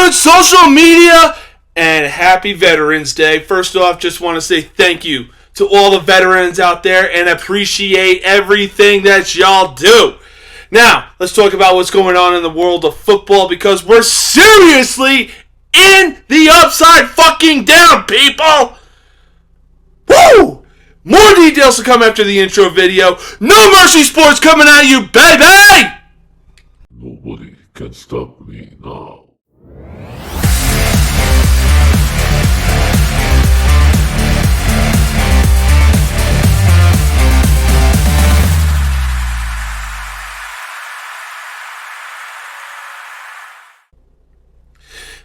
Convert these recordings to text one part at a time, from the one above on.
good social media, and happy Veterans Day. First off, just want to say thank you to all the veterans out there and appreciate everything that y'all do. Now, let's talk about what's going on in the world of football, because we're seriously in the upside fucking down, people! Woo! More details to come after the intro video. No Mercy Sports coming at you, baby! Nobody can stop me now.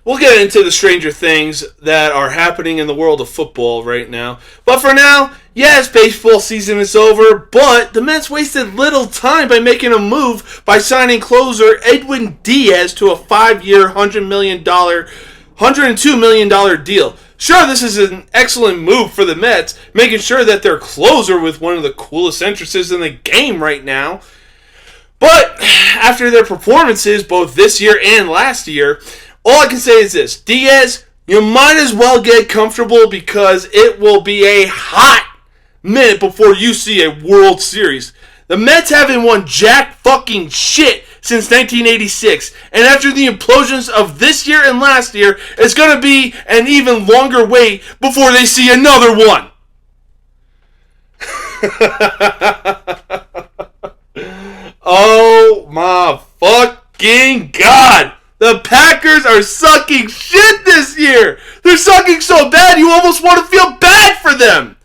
We'll get into the stranger things that are happening in the world of football right now. But for now, yes, baseball season is over, but the Mets wasted little time by making a move by signing closer Edwin Diaz to a 5-year, $102 million deal. Sure, this is an excellent move for the Mets, making sure that they're closer with one of the coolest entrances in the game right now. But after their performances, both this year and last year, all I can say is this: Diaz, you might as well get comfortable, because it will be a hot minute before you see a World Series. The Mets haven't won jack fucking shit since 1986, and after the implosions of this year and last year, it's going to be an even longer wait before they see another one. Oh my fucking God! The Packers are sucking shit this year. They're sucking so bad you almost want to feel bad for them.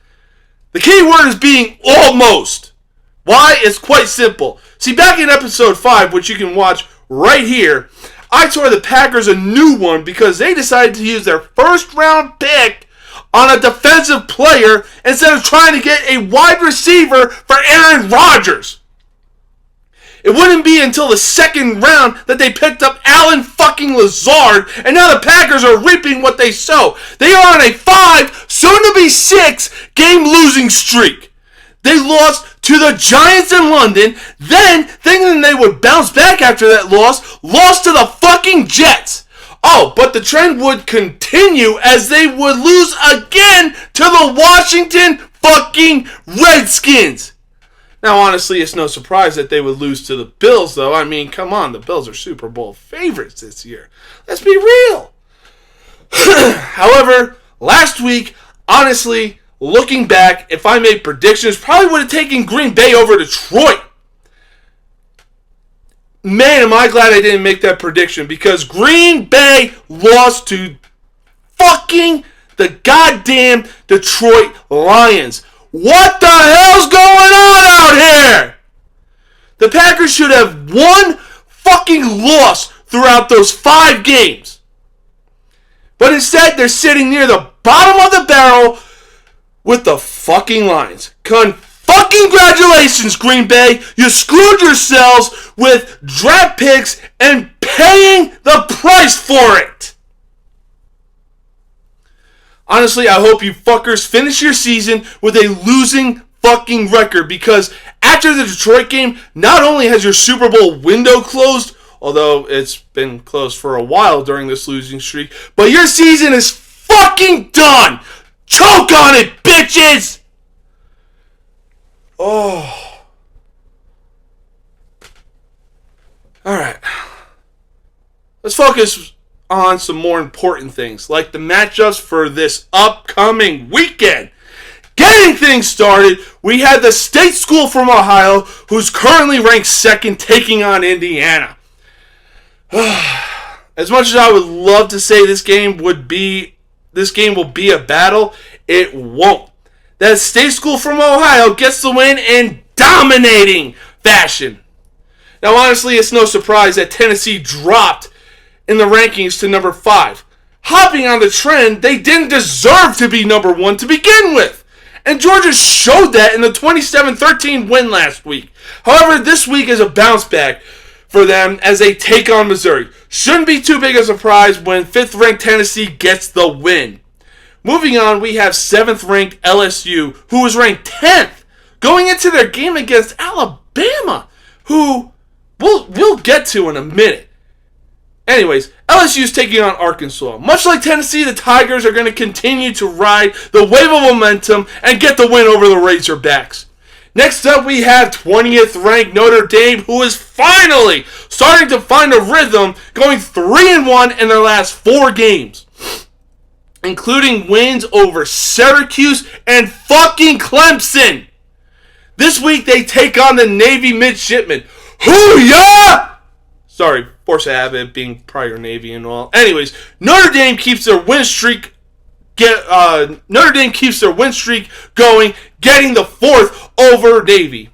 The key word is being almost. Why? It's quite simple. See, back in episode 5, which you can watch right here, I tore the Packers a new one because they decided to use their first round pick on a defensive player instead of trying to get a wide receiver for Aaron Rodgers. It wouldn't be until the second round that they picked up Alan fucking Lazard, and now the Packers are reaping what they sow. They are on a 5, soon-to-be 6, game losing streak. They lost to the Giants in London, then, thinking they would bounce back after that lost to the fucking Jets. Oh, but the trend would continue as they would lose again to the Washington fucking Redskins. Now, honestly, it's no surprise that they would lose to the Bills, though. I mean, come on, the Bills are Super Bowl favorites this year. Let's be real. However, last week, honestly, looking back, if I made predictions, probably would have taken Green Bay over Detroit. Man, am I glad I didn't make that prediction, because Green Bay lost to fucking the goddamn Detroit Lions. What the hell's going on out here? The Packers should have one fucking loss throughout those 5 games. But instead, they're sitting near the bottom of the barrel with the fucking Lions. Congratulations, Green Bay. You screwed yourselves with draft picks and paying the price for it. Honestly, I hope you fuckers finish your season with a losing fucking record, because after the Detroit game, not only has your Super Bowl window closed, although it's been closed for a while during this losing streak, but your season is fucking done! Choke on it, bitches! Oh. Alright. Let's focus on some more important things, like the matchups for this upcoming weekend. Getting things started, we had the State School from Ohio, who's currently ranked 2nd, taking on Indiana. As much as I would love to say this game will be a battle, it won't. That State School from Ohio gets the win in dominating fashion. Now, honestly, it's no surprise that Tennessee dropped in the rankings to number 5. Hopping on the trend, they didn't deserve to be number 1 to begin with. And Georgia showed that in the 27-13 win last week. However, this week is a bounce back for them as they take on Missouri. Shouldn't be too big a surprise when 5th-ranked Tennessee gets the win. Moving on, we have 7th-ranked LSU, who was ranked 10th, going into their game against Alabama, who we'll get to in a minute. Anyways, LSU's taking on Arkansas. Much like Tennessee, the Tigers are going to continue to ride the wave of momentum and get the win over the Razorbacks. Next up, we have 20th ranked Notre Dame, who is finally starting to find a rhythm, going 3-1 in their last 4 games, including wins over Syracuse and fucking Clemson. This week, they take on the Navy midshipmen. Hoo-yah! Sorry, force of habit, being prior Navy and all. Anyways, Notre Dame keeps their win streak going, getting the 4th over Navy.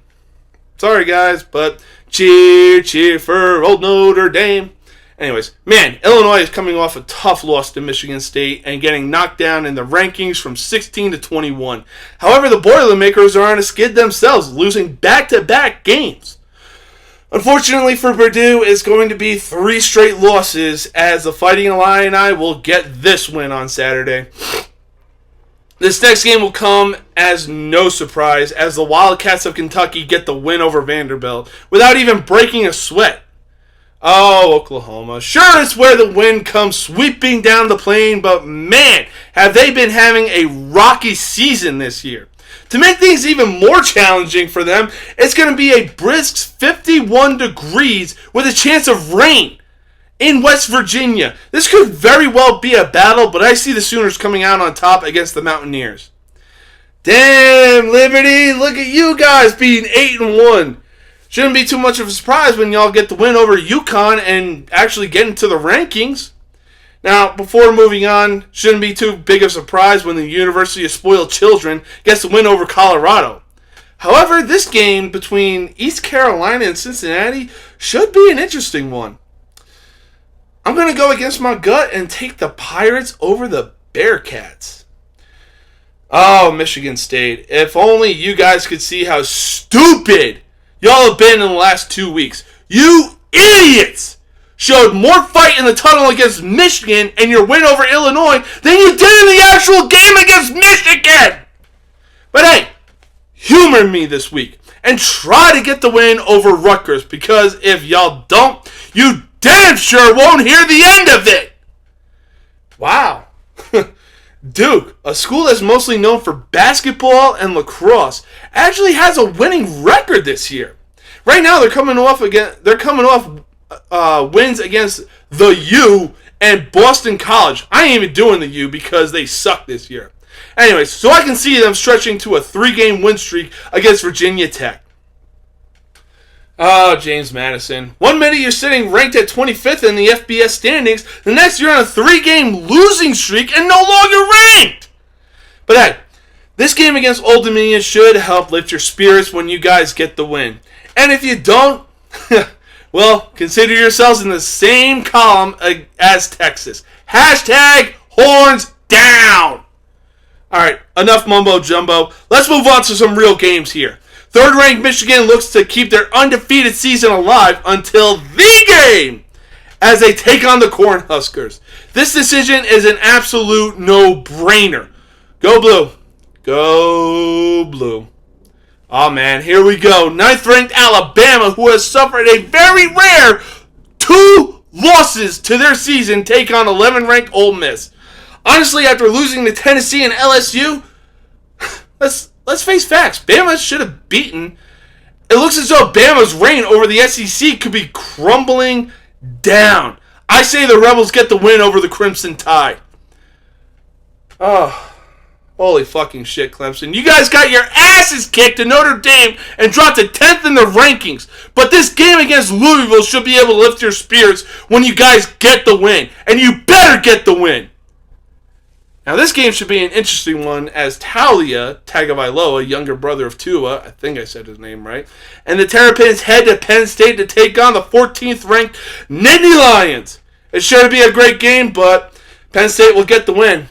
Sorry, guys, but cheer for old Notre Dame. Anyways, man, Illinois is coming off a tough loss to Michigan State and getting knocked down in the rankings from 16 to 21. However, the Boilermakers are on a skid themselves, losing back-to-back games. Unfortunately for Purdue, it's going to be 3 straight losses as the Fighting Illini will get this win on Saturday. This next game will come as no surprise as the Wildcats of Kentucky get the win over Vanderbilt without even breaking a sweat. Oh, Oklahoma. Sure, it's where the wind comes sweeping down the plain, but man, have they been having a rocky season this year. To make things even more challenging for them, it's going to be a brisk 51 degrees with a chance of rain in West Virginia. This could very well be a battle, but I see the Sooners coming out on top against the Mountaineers. Damn, Liberty, look at you guys being 8-1. Shouldn't be too much of a surprise when y'all get the win over UConn and actually get into the rankings. Now, before moving on, shouldn't be too big of a surprise when the University of Spoiled Children gets the win over Colorado. However, this game between East Carolina and Cincinnati should be an interesting one. I'm going to go against my gut and take the Pirates over the Bearcats. Oh, Michigan State. If only you guys could see how stupid y'all have been in the last 2 weeks. You idiots! Showed more fight in the tunnel against Michigan and your win over Illinois than you did in the actual game against Michigan! But hey, humor me this week and try to get the win over Rutgers, because if y'all don't, you damn sure won't hear the end of it! Wow. Duke, a school that's mostly known for basketball and lacrosse, actually has a winning record this year. Right now, they're coming off wins against the U and Boston College. I ain't even doing the U because they suck this year. Anyways, so I can see them stretching to a 3-game win streak against Virginia Tech. Oh, James Madison. 1 minute you're sitting ranked at 25th in the FBS standings. The next you're on a 3-game losing streak and no longer ranked. But hey, this game against Old Dominion should help lift your spirits when you guys get the win. And if you don't, well, consider yourselves in the same column as Texas. Hashtag horns down. Alright, enough mumbo jumbo. Let's move on to some real games here. 3rd-ranked Michigan looks to keep their undefeated season alive until the game as they take on the Cornhuskers. This decision is an absolute no-brainer. Go Blue. Go Blue. Oh man, here we go. 9th-ranked Alabama, who has suffered a very rare 2 losses to their season, take on 11th-ranked Ole Miss. Honestly, after losing to Tennessee and LSU, let's face facts. Bama should have beaten. It looks as though Bama's reign over the SEC could be crumbling down. I say the Rebels get the win over the Crimson Tide. Oh, holy fucking shit, Clemson. You guys got your asses kicked to Notre Dame and dropped to 10th in the rankings. But this game against Louisville should be able to lift your spirits when you guys get the win. And you better get the win. Now, this game should be an interesting one as Talia Tagovailoa, younger brother of Tua, I think I said his name right, and the Terrapins head to Penn State to take on the 14th-ranked Nittany Lions. It's sure to be a great game, but Penn State will get the win.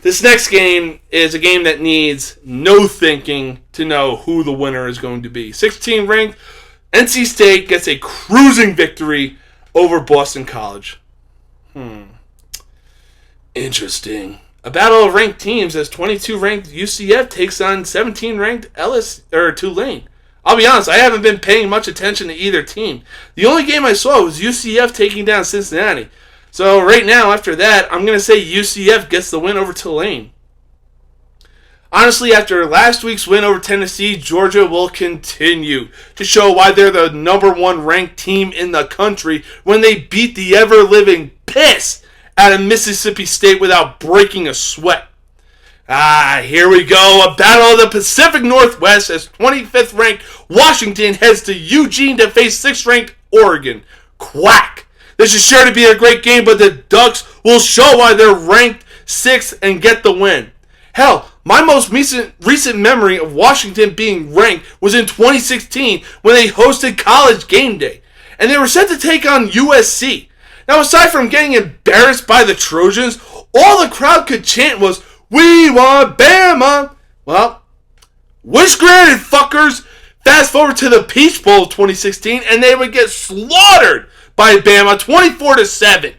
This next game is a game that needs no thinking to know who the winner is going to be. 16th-ranked NC State gets a cruising victory over Boston College. Interesting. A battle of ranked teams as 22-ranked UCF takes on 17-ranked Tulane. I'll be honest, I haven't been paying much attention to either team. The only game I saw was UCF taking down Cincinnati. So right now, after that, I'm going to say UCF gets the win over Tulane. Honestly, after last week's win over Tennessee, Georgia will continue to show why they're the number one ranked team in the country when they beat the ever-living piss out of Mississippi State without breaking a sweat. Here we go. A battle of the Pacific Northwest as 25th ranked Washington heads to Eugene to face 6th ranked Oregon. Quack. This is sure to be a great game, but the Ducks will show why they're ranked 6th and get the win. Hell, my most recent memory of Washington being ranked was in 2016 when they hosted College Game Day, and they were set to take on USC. Now, aside from getting embarrassed by the Trojans, all the crowd could chant was, "We want Bama!" Well, wish granted, fuckers. Fast forward to the Peach Bowl of 2016, and they would get slaughtered by Bama 24-7.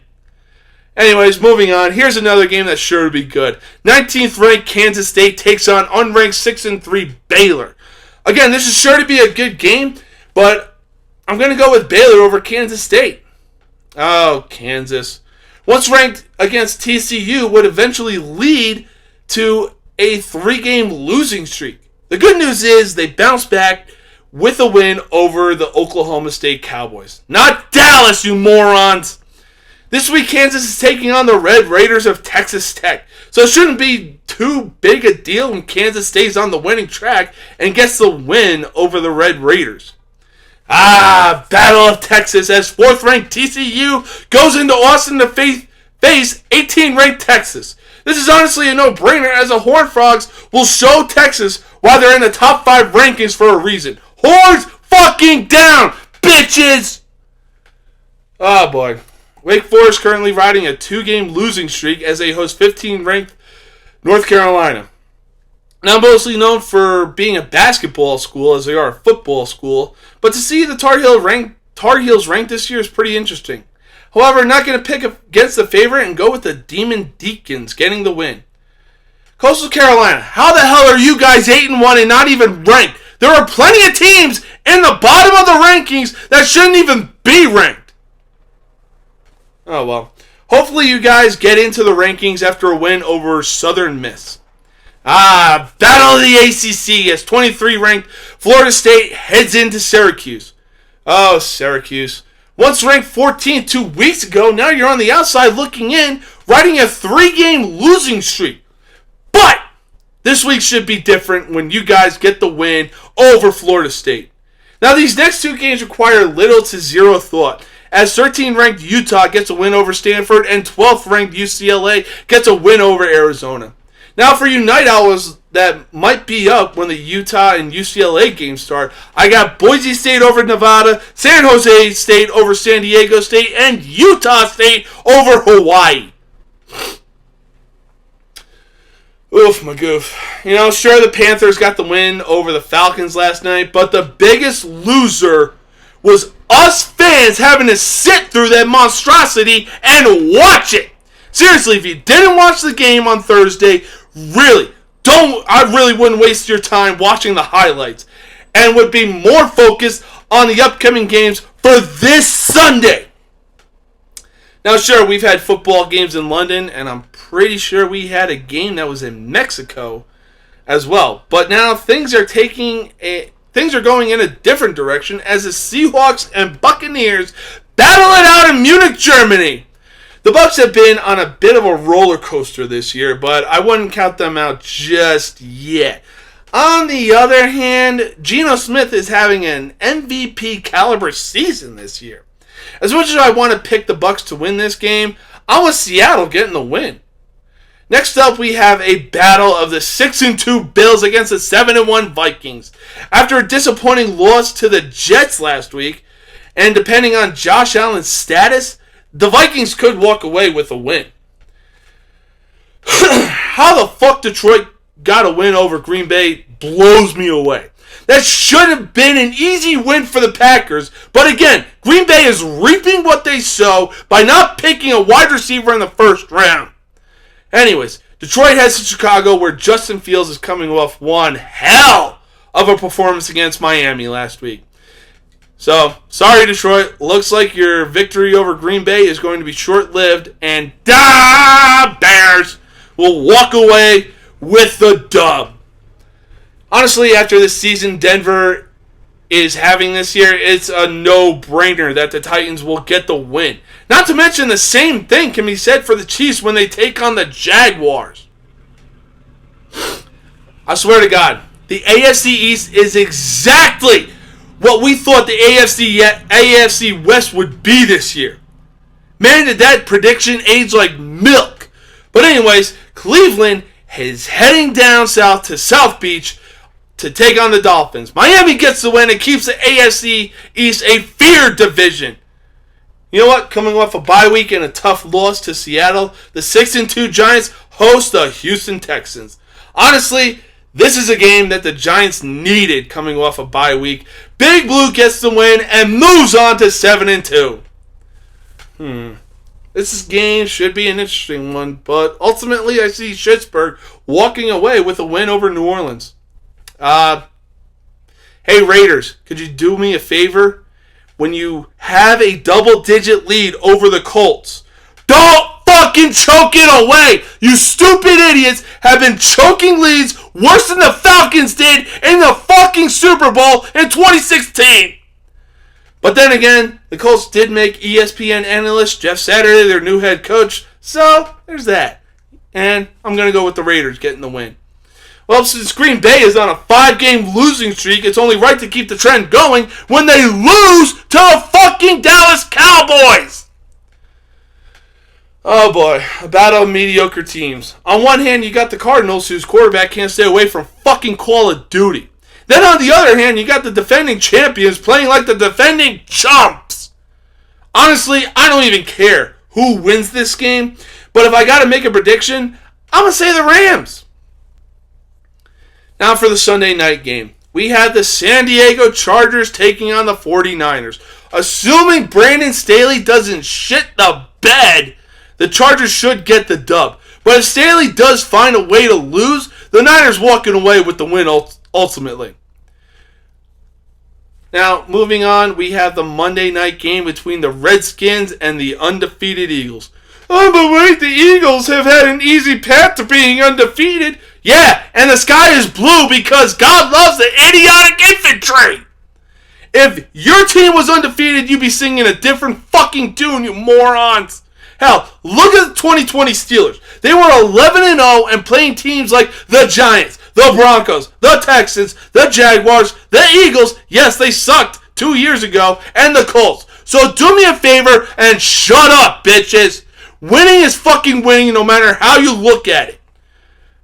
Anyways, moving on. Here's another game that's sure to be good. 19th ranked Kansas State takes on unranked 6-3 Baylor. Again, this is sure to be a good game, but I'm going to go with Baylor over Kansas State. Oh, Kansas. Once ranked against TCU would eventually lead to a 3-game losing streak. The good news is they bounced back with a win over the Oklahoma State Cowboys. Not Dallas, you morons! This week, Kansas is taking on the Red Raiders of Texas Tech. So it shouldn't be too big a deal when Kansas stays on the winning track and gets the win over the Red Raiders. Battle of Texas as 4th ranked TCU goes into Austin to face 18th ranked Texas. This is honestly a no-brainer as the Horned Frogs will show Texas why they're in the top 5 rankings for a reason. Horns fucking down, bitches! Oh boy. Wake Forest currently riding a 2-game losing streak as they host 15th ranked North Carolina. Now mostly known for being a basketball school as they are a football school, but to see the Tar Heels ranked this year is pretty interesting. However, not going to pick against the favorite and go with the Demon Deacons getting the win. Coastal Carolina, how the hell are you guys 8-1 and not even ranked? There are plenty of teams in the bottom of the rankings that shouldn't even be ranked. Oh well. Hopefully you guys get into the rankings after a win over Southern Miss. Battle of the ACC as 23 ranked Florida State heads into Syracuse. Oh, Syracuse. Once ranked 14th 2 weeks ago, now you're on the outside looking in, riding a 3-game losing streak. But this week should be different when you guys get the win over Florida State. Now these next 2 games require little to zero thought, as 13th ranked Utah gets a win over Stanford and 12th ranked UCLA gets a win over Arizona. Now for you night owls that might be up when the Utah and UCLA games start, I got Boise State over Nevada, San Jose State over San Diego State, and Utah State over Hawaii. Oof, my goof. Sure, the Panthers got the win over the Falcons last night, but the biggest loser was us fans having to sit through that monstrosity and watch it. Seriously, if you didn't watch the game on Thursday, I really wouldn't waste your time watching the highlights and would be more focused on the upcoming games for this Sunday. Now, sure, we've had football games in London, and I'm pretty sure we had a game that was in Mexico as well. But now things are going in a different direction as the Seahawks and Buccaneers battle it out in Munich, Germany. The Bucs have been on a bit of a roller coaster this year, but I wouldn't count them out just yet. On the other hand, Geno Smith is having an MVP caliber season this year. As much as I want to pick the Bucs to win this game, I want Seattle getting the win. Next up, we have a battle of the 6-2 Bills against the 7-1 Vikings. After a disappointing loss to the Jets last week, and depending on Josh Allen's status, the Vikings could walk away with a win. How the fuck Detroit got a win over Green Bay blows me away. That should have been an easy win for the Packers, but again, Green Bay is reaping what they sow by not picking a wide receiver in the first round. Anyways, Detroit heads to Chicago where Justin Fields is coming off one hell of a performance against Miami last week. So, sorry Detroit, looks like your victory over Green Bay is going to be short-lived, and Bears will walk away with the dub. Honestly, after this season Denver is having this year, it's a no-brainer that the Titans will get the win. Not to mention the same thing can be said for the Chiefs when they take on the Jaguars. I swear to God, the AFC East is exactly what we thought the AFC West would be this year. Man, did that prediction age like milk. But anyways, Cleveland is heading down south to South Beach to take on the Dolphins. Miami gets the win and keeps the AFC East a feared division. You know what? Coming off a bye week and a tough loss to Seattle, the 6-2 Giants host the Houston Texans. Honestly, this is a game that the Giants needed coming off a bye week. Big Blue gets the win and moves on to 7-2. This game should be an interesting one, but ultimately I see Pittsburgh walking away with a win over New Orleans. Hey Raiders, could you do me a favor? When you have a double-digit lead over the Colts, don't fucking choke it away! You stupid idiots have been choking leads worse than the Falcons did in the fucking Super Bowl in 2016! But then again, the Colts did make ESPN analyst Jeff Saturday their new head coach, so there's that. And I'm going to go with the Raiders getting the win. Well, since Green Bay is on a 5-game losing streak, it's only right to keep the trend going when they lose to the fucking Dallas Cowboys! Oh boy, a battle of mediocre teams. On one hand, you got the Cardinals, whose quarterback can't stay away from fucking Call of Duty. Then on the other hand, you got the defending champions playing like the defending chumps. Honestly, I don't even care who wins this game, but if I gotta make a prediction, I'm gonna say the Rams. Now for the Sunday night game. We had the San Diego Chargers taking on the 49ers. Assuming Brandon Staley doesn't shit the bed, the Chargers should get the dub. But if Staley does find a way to lose, the Niners walking away with the win ultimately. Now, moving on, we have the Monday night game between the Redskins and the undefeated Eagles. Oh, but wait, the Eagles have had an easy path to being undefeated. Yeah, and the sky is blue because God loves the idiotic infantry. If your team was undefeated, you'd be singing a different fucking tune, you morons. Hell, look at the 2020 Steelers. They were 11-0 and playing teams like the Giants, the Broncos, the Texans, the Jaguars, the Eagles. Yes, they sucked 2 years ago, and the Colts. So do me a favor and shut up, bitches. Winning is fucking winning no matter how you look at it.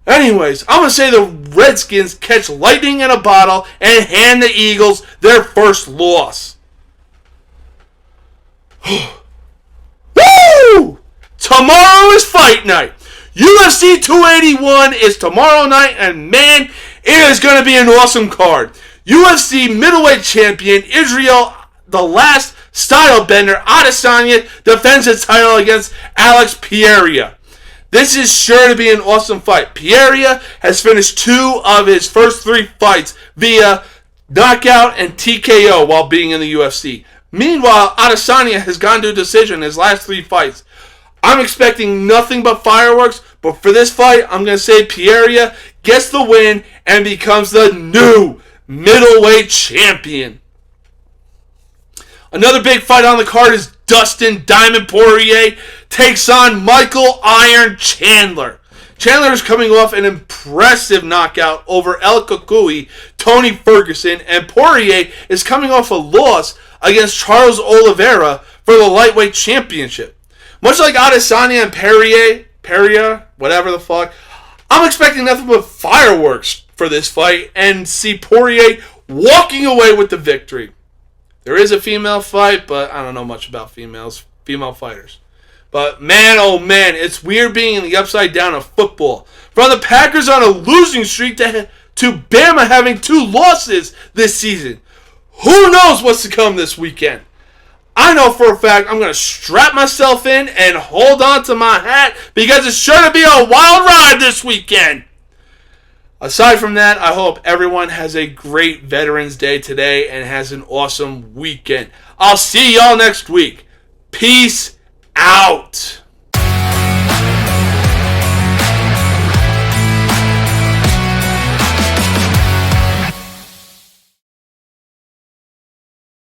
Anyways, I'm going to say the Redskins catch lightning in a bottle and hand the Eagles their first loss. Woo! Tomorrow is fight night. UFC 281 is tomorrow night, and man, it is going to be an awesome card. UFC middleweight champion Israel, the last style bender, Adesanya, defends his title against Alex Pereira. This is sure to be an awesome fight. Pereira has finished 2 of his first 3 fights via knockout and TKO while being in the UFC. Meanwhile, Adesanya has gone to a decision in his last 3 fights. I'm expecting nothing but fireworks, but for this fight, I'm going to say Pereira gets the win and becomes the new middleweight champion. Another big fight on the card is Dustin Diamond Poirier takes on Michael Iron Chandler. Chandler is coming off an impressive knockout over El Cucuy, Tony Ferguson, and Poirier is coming off a loss against Charles Oliveira for the lightweight championship. Much like Adesanya and Pereira, whatever the fuck, I'm expecting nothing but fireworks for this fight and see Poirier walking away with the victory. There is a female fight, but I don't know much about female fighters. But man, oh man, it's weird being in the upside down of football. From the Packers on a losing streak to Bama having 2 losses this season. Who knows what's to come this weekend? I know for a fact I'm going to strap myself in and hold on to my hat because it's sure to be a wild ride this weekend. Aside from that, I hope everyone has a great Veterans Day today and has an awesome weekend. I'll see y'all next week. Peace out.